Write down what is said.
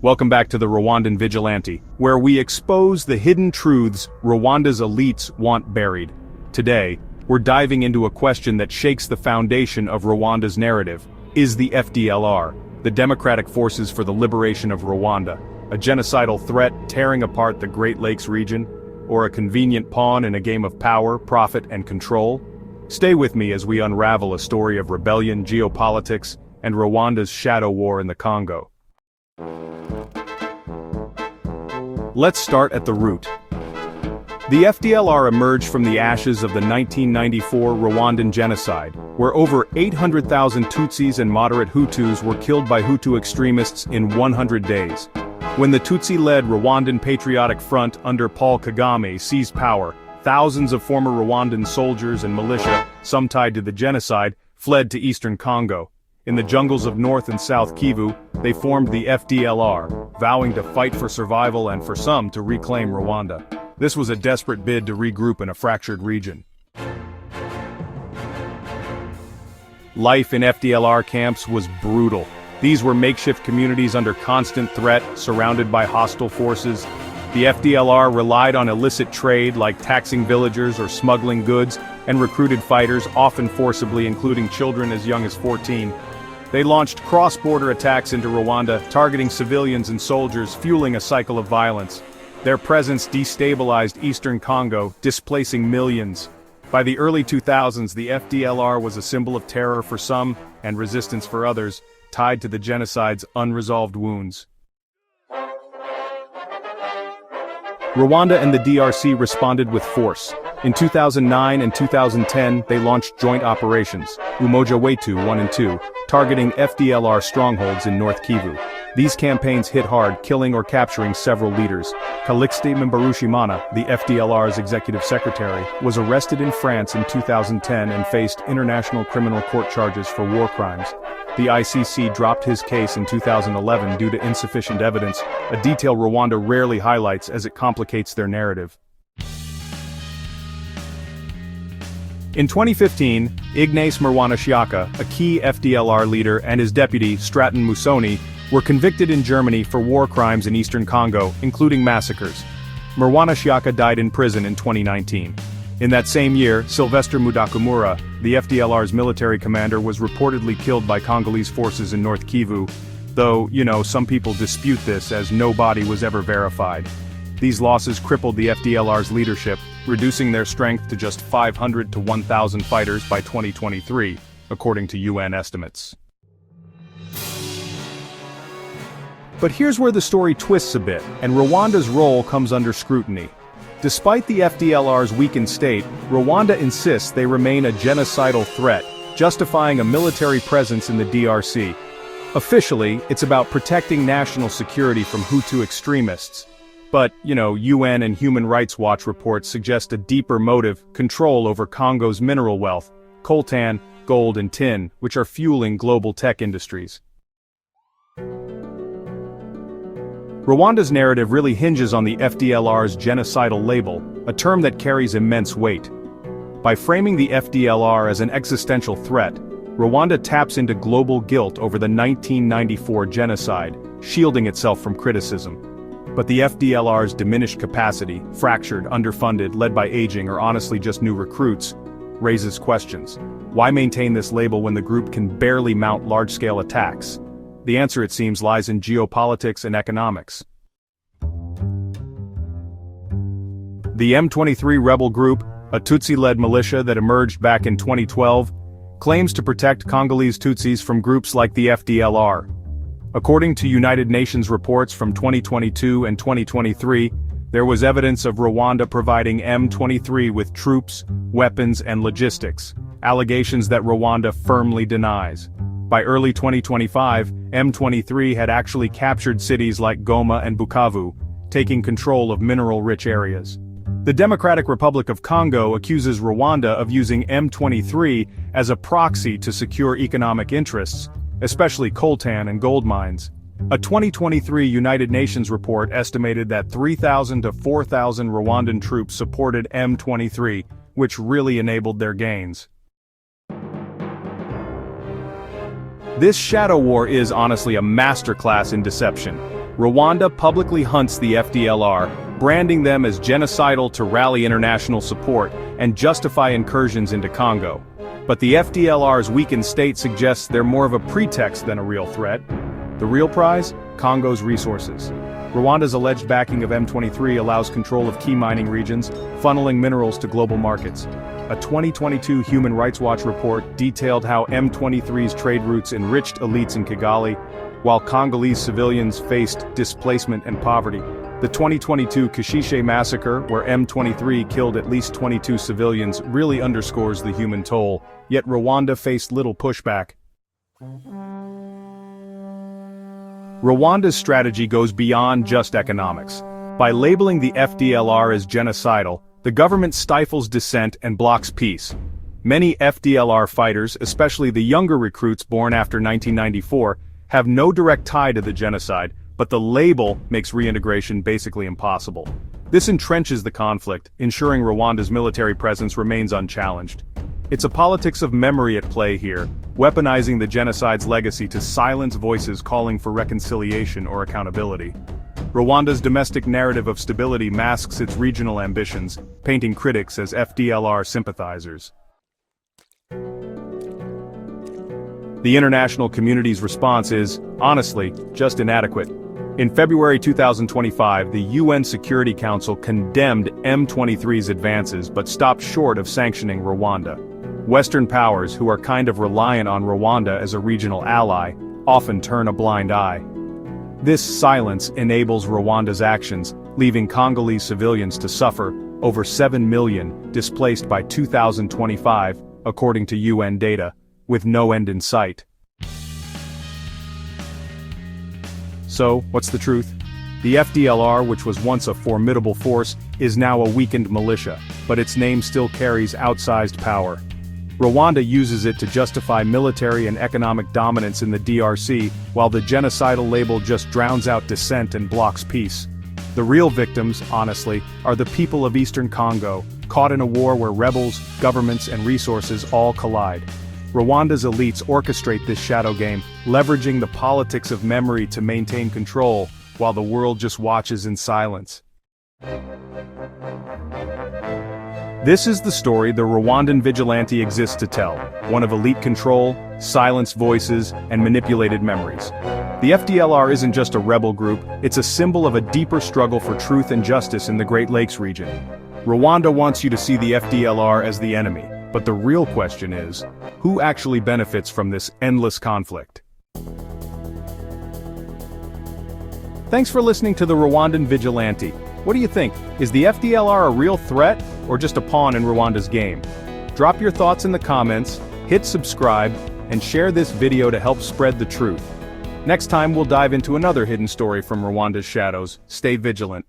Welcome back to the Rwandan Vigilante, where we expose the hidden truths Rwanda's elites want buried. Today, we're diving into a question that shakes the foundation of Rwanda's narrative. Is the FDLR, the Democratic Forces for the Liberation of Rwanda, a genocidal threat tearing apart the Great Lakes region, or a convenient pawn in a game of power, profit, and control? Stay with me as we unravel a story of rebellion, geopolitics, and Rwanda's shadow war in the Congo. Let's start at the root. The FDLR emerged from the ashes of the 1994 Rwandan genocide, where over 800,000 Tutsis and moderate Hutus were killed by Hutu extremists in 100 days. When the Tutsi-led Rwandan Patriotic Front under Paul Kagame seized power, thousands of former Rwandan soldiers and militia, some tied to the genocide, fled to eastern Congo. In the jungles of North and South Kivu, they formed the FDLR, vowing to fight for survival and for some to reclaim Rwanda. This was a desperate bid to regroup in a fractured region. Life in FDLR camps was brutal. These were makeshift communities under constant threat, surrounded by hostile forces. The FDLR relied on illicit trade like taxing villagers or smuggling goods, and recruited fighters, often forcibly, including children as young as 14. They launched cross-border attacks into Rwanda, targeting civilians and soldiers, fueling a cycle of violence. Their presence destabilized eastern Congo, displacing millions. By the early 2000s, the FDLR was a symbol of terror for some, and resistance for others, tied to the genocide's unresolved wounds. Rwanda and the DRC responded with force. In 2009 and 2010, they launched joint operations, Umoja Wetu 1 and 2, targeting FDLR strongholds in North Kivu. These campaigns hit hard, killing or capturing several leaders. Calixte Mbarushimana, the FDLR's executive secretary, was arrested in France in 2010 and faced International Criminal Court charges for war crimes. The ICC dropped his case in 2011 due to insufficient evidence, a detail Rwanda rarely highlights as it complicates their narrative. In 2015, Ignace Mrwanashyaka, a key FDLR leader, and his deputy, Stratton Musoni, were convicted in Germany for war crimes in eastern Congo, including massacres. Mrwanashyaka died in prison in 2019. In that same year, Sylvester Mudakumura, the FDLR's military commander, was reportedly killed by Congolese forces in North Kivu, though, some people dispute this as no body was ever verified. These losses crippled the FDLR's leadership, reducing their strength to just 500 to 1,000 fighters by 2023, according to UN estimates. But here's where the story twists a bit, and Rwanda's role comes under scrutiny. Despite the FDLR's weakened state, Rwanda insists they remain a genocidal threat, justifying a military presence in the DRC. Officially, it's about protecting national security from Hutu extremists. But, UN and Human Rights Watch reports suggest a deeper motive: control over Congo's mineral wealth, coltan, gold and tin, which are fueling global tech industries. Rwanda's narrative really hinges on the FDLR's genocidal label, a term that carries immense weight. By framing the FDLR as an existential threat, Rwanda taps into global guilt over the 1994 genocide, shielding itself from criticism. But the FDLR's diminished capacity, fractured, underfunded, led by aging or honestly just new recruits, raises questions. Why maintain this label when the group can barely mount large-scale attacks? The answer, it seems, lies in geopolitics and economics. The M23 rebel group, a Tutsi-led militia that emerged back in 2012, claims to protect Congolese Tutsis from groups like the FDLR. According to United Nations reports from 2022 and 2023, there was evidence of Rwanda providing M23 with troops, weapons, and logistics, allegations that Rwanda firmly denies. By early 2025, M23 had actually captured cities like Goma and Bukavu, taking control of mineral-rich areas. The Democratic Republic of Congo accuses Rwanda of using M23 as a proxy to secure economic interests, especially coltan and gold mines. A 2023 United Nations report estimated that 3,000 to 4,000 Rwandan troops supported M23, which really enabled their gains. This shadow war is honestly a masterclass in deception. Rwanda publicly hunts the FDLR, branding them as genocidal to rally international support and justify incursions into Congo. But the FDLR's weakened state suggests they're more of a pretext than a real threat. The real prize? Congo's resources. Rwanda's alleged backing of M23 allows control of key mining regions, funneling minerals to global markets. A 2022 Human Rights Watch report detailed how M23's trade routes enriched elites in Kigali, while Congolese civilians faced displacement and poverty. The 2022 Kashishe massacre, where M23 killed at least 22 civilians, really underscores the human toll, yet Rwanda faced little pushback. Rwanda's strategy goes beyond just economics. By labeling the FDLR as genocidal, the government stifles dissent and blocks peace. Many FDLR fighters, especially the younger recruits born after 1994, have no direct tie to the genocide, but the label makes reintegration basically impossible. This entrenches the conflict, ensuring Rwanda's military presence remains unchallenged. It's a politics of memory at play here, weaponizing the genocide's legacy to silence voices calling for reconciliation or accountability. Rwanda's domestic narrative of stability masks its regional ambitions, painting critics as FDLR sympathizers. The international community's response is, honestly, just inadequate. In February 2025, the UN Security Council condemned M23's advances but stopped short of sanctioning Rwanda. Western powers, who are kind of reliant on Rwanda as a regional ally, often turn a blind eye. This silence enables Rwanda's actions, leaving Congolese civilians to suffer, over 7 million displaced by 2025, according to UN data, with no end in sight. So, what's the truth? The FDLR, which was once a formidable force, is now a weakened militia, but its name still carries outsized power. Rwanda uses it to justify military and economic dominance in the DRC, while the genocidal label just drowns out dissent and blocks peace. The real victims, honestly, are the people of Eastern Congo, caught in a war where rebels, governments, and resources all collide. Rwanda's elites orchestrate this shadow game, leveraging the politics of memory to maintain control, while the world just watches in silence. This is the story the Rwandan Vigilante exists to tell, one of elite control, silenced voices, and manipulated memories. The FDLR isn't just a rebel group, it's a symbol of a deeper struggle for truth and justice in the Great Lakes region. Rwanda wants you to see the FDLR as the enemy, but the real question is, who actually benefits from this endless conflict? Thanks for listening to the Rwandan Vigilante. What do you think? Is the FDLR a real threat, or just a pawn in Rwanda's game? Drop your thoughts in the comments, hit subscribe, and share this video to help spread the truth. Next time we'll dive into another hidden story from Rwanda's shadows. Stay vigilant.